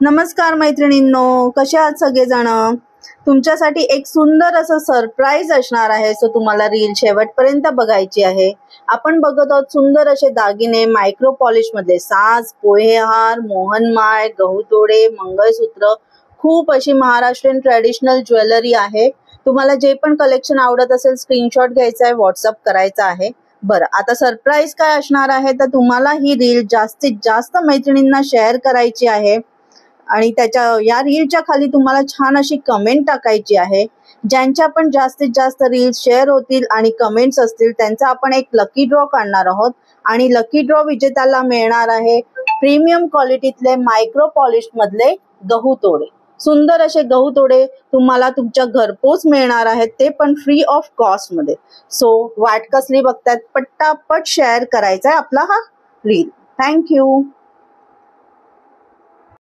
नमस्कार मैत्रिणींनो, कशा आहात सगळेजण? तुमच्यासाठी एक सुंदर असं सरप्राईज असणार आहे, सो तुम्हाला रील शेवटपर्यंत बघायची आहे. आपण बघत आहोत सुंदर असे दागिने मायक्रो पॉलिश मध्ये, साज, पोहेहार, मोहनमाळ, गहूतोडे, मंगळसूत्र, खूप अशी महाराष्ट्रीयन ट्रेडिशनल ज्वेलरी आहे. तुम्हाला जे पण कलेक्शन आवडत असेल स्क्रीनशॉट घ्यायचा आहे, व्हॉट्सअप करायचा आहे. बरं, आता सरप्राईज काय असणार आहे तर तुम्हाला ही रील जास्तीत जास्त मैत्रिणींना शेअर करायची आहे आणि या रीलच्या खाली तुम्हाला छान अशी कमेंट टाकायची आहे. ज्यांच्या पण जास्तीत जास्त रील्स शेअर होतील आणि कमेंट्स असतील त्यांचा आपण एक लकी ड्रॉ काढणार आहोत आणि लकी ड्रॉ विजेत्याला मिळणार आहे प्रीमियम क्वालिटीतले मायक्रो पॉलिश मधले गहू तोडे. सुंदर असे गहू तोडे तुम्हाला तुमच्या घरपोच मिळणार आहेत, ते पण फ्री ऑफ कॉस्ट मध्ये. सो वाट कसली बघतायत, पट्टापट शेअर करायचा आहे आपला हा रील. थँक्यू.